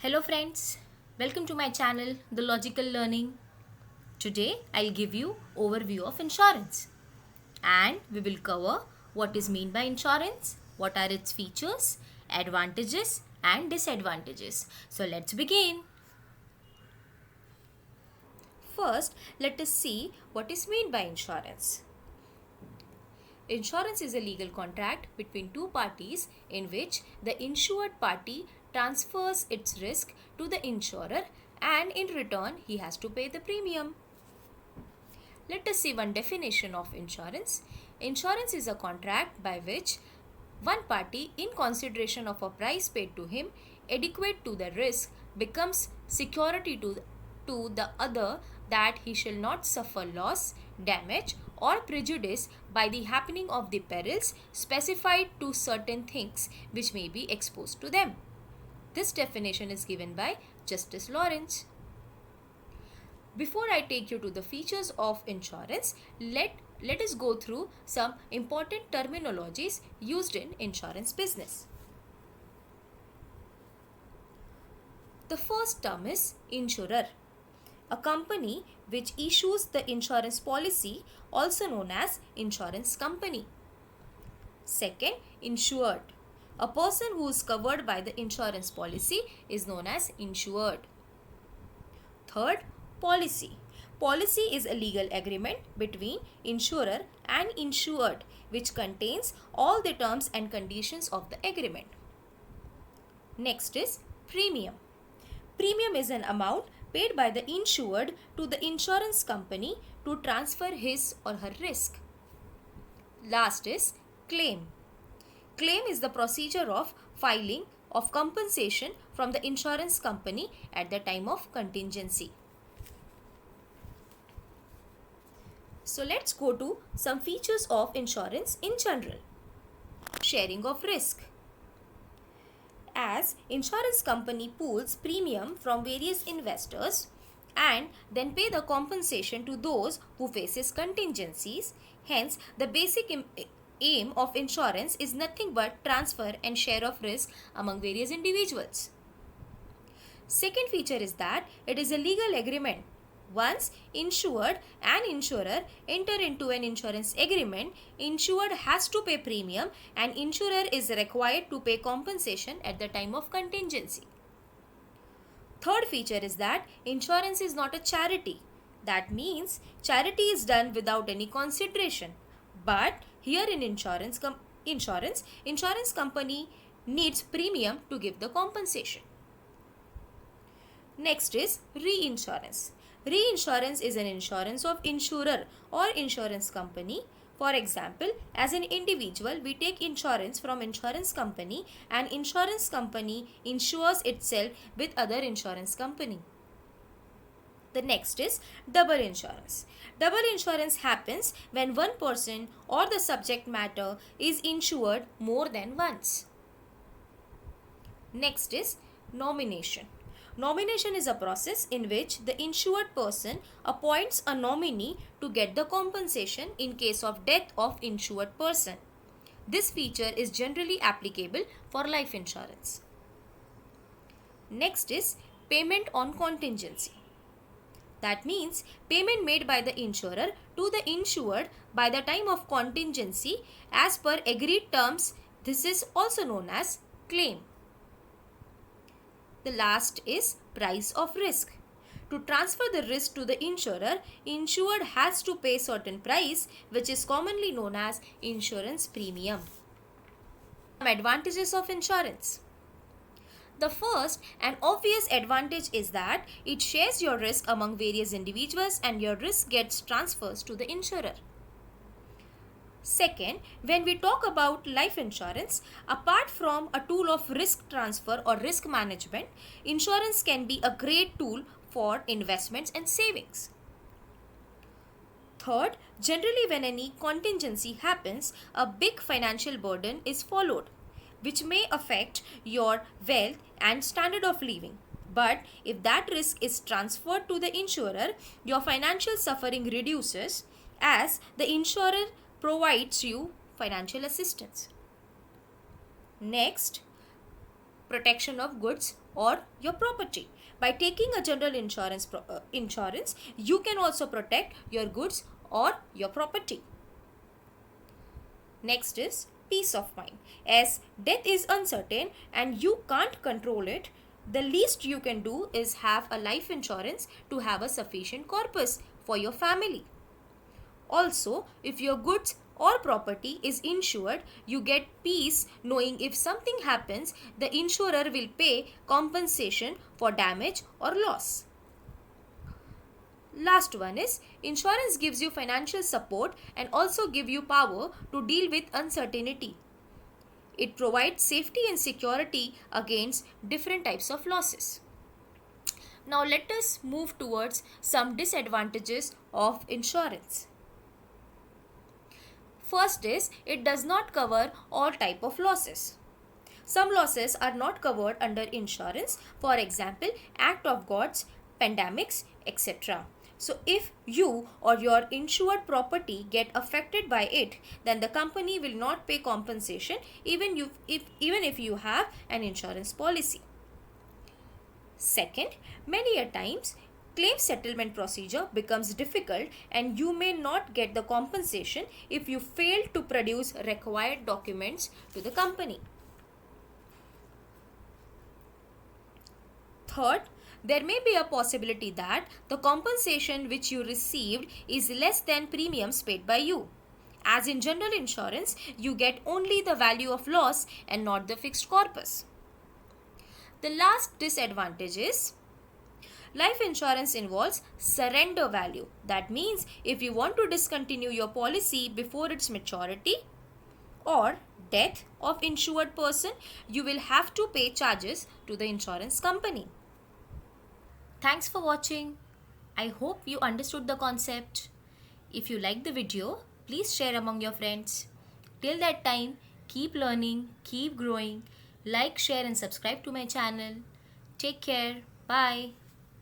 Hello friends, welcome to my channel The Logical Learning. Today I'll give you overview of insurance and we will cover what is mean by insurance, what are its features, advantages and disadvantages. So let's begin. First, let us see what is mean by insurance. Insurance is a legal contract between two parties in which the insured party transfers its risk to the insurer and in return he has to pay the premium. Let us see one definition of insurance. Insurance is a contract by which one party, in consideration of a price paid to him adequate to the risk, becomes security to the other that he shall not suffer loss, damage, or prejudice by the happening of the perils specified to certain things which may be exposed to them. This definition is given by Justice Lawrence. Before I take you to the features of insurance, let us go through some important terminologies used in insurance business. The first term is insurer. A company which issues the insurance policy, also known as insurance company. Second, insured. A person who is covered by the insurance policy is known as insured. Third, policy. Policy is a legal agreement between insurer and insured which contains all the terms and conditions of the agreement. Next is premium. Premium is an amount paid by the insured to the insurance company to transfer his or her risk. Last is claim. Claim is the procedure of filing of compensation from the insurance company at the time of contingency. So let's go to some features of insurance in general. Sharing of risk. As insurance company pools premium from various investors and then pay the compensation to those who faces contingencies, hence the basic aim of insurance is nothing but transfer and share of risk among various individuals. Second feature is that it is a legal agreement. Once insured and insurer enter into an insurance agreement, insured has to pay premium and insurer is required to pay compensation at the time of contingency. Third feature is that insurance is not a charity. That means charity is done without any consideration. But here in insurance company needs premium to give the compensation. Next is reinsurance. Reinsurance is an insurance of insurer or insurance company. For example, as an individual, we take insurance from insurance company and insurance company insures itself with other insurance company. The next is double insurance. Double insurance happens when one person or the subject matter is insured more than once. Next is nomination. Nomination is a process in which the insured person appoints a nominee to get the compensation in case of death of insured person. This feature is generally applicable for life insurance. Next is payment on contingency. That means payment made by the insurer to the insured by the time of contingency as per agreed terms. This is also known as claim. The last is price of risk. To transfer the risk to the insurer, insured has to pay certain price which is commonly known as insurance premium. Some advantages of insurance. The first and obvious advantage is that it shares your risk among various individuals and your risk gets transfers to the insurer. Second, when we talk about life insurance, apart from a tool of risk transfer or risk management, insurance can be a great tool for investments and savings. Third, generally when any contingency happens, a big financial burden is followed, which may affect your wealth and standard of living. But if that risk is transferred to the insurer, your financial suffering reduces as the insurer provides you financial assistance. Next, protection of goods or your property. By taking a general insurance, you can also protect your goods or your property. Next is peace of mind. As death is uncertain and you can't control it, the least you can do is have a life insurance to have a sufficient corpus for your family. Also, if your goods or property is insured, you get peace knowing if something happens, the insurer will pay compensation for damage or loss. Last one is insurance gives you financial support and also give you power to deal with uncertainty. It provides safety and security against different types of losses. Now let us move towards some disadvantages of insurance. First is it does not cover all type of losses. Some losses are not covered under insurance, for example, act of gods, pandemics, etc. So if you or your insured property get affected by it, then the company will not pay compensation even if you have an insurance policy. Second, many a times claim settlement procedure becomes difficult and you may not get the compensation if you fail to produce required documents to the company. Third, there may be a possibility that the compensation which you received is less than premiums paid by you. As in general insurance, you get only the value of loss and not the fixed corpus. The last disadvantage is life insurance involves surrender value. That means if you want to discontinue your policy before its maturity or death of insured person, you will have to pay charges to the insurance company. Thanks for watching. I hope you understood the concept. If you like the video, please share among your friends. Till that time, keep learning, keep growing. Like, share and subscribe to my channel. Take care. Bye.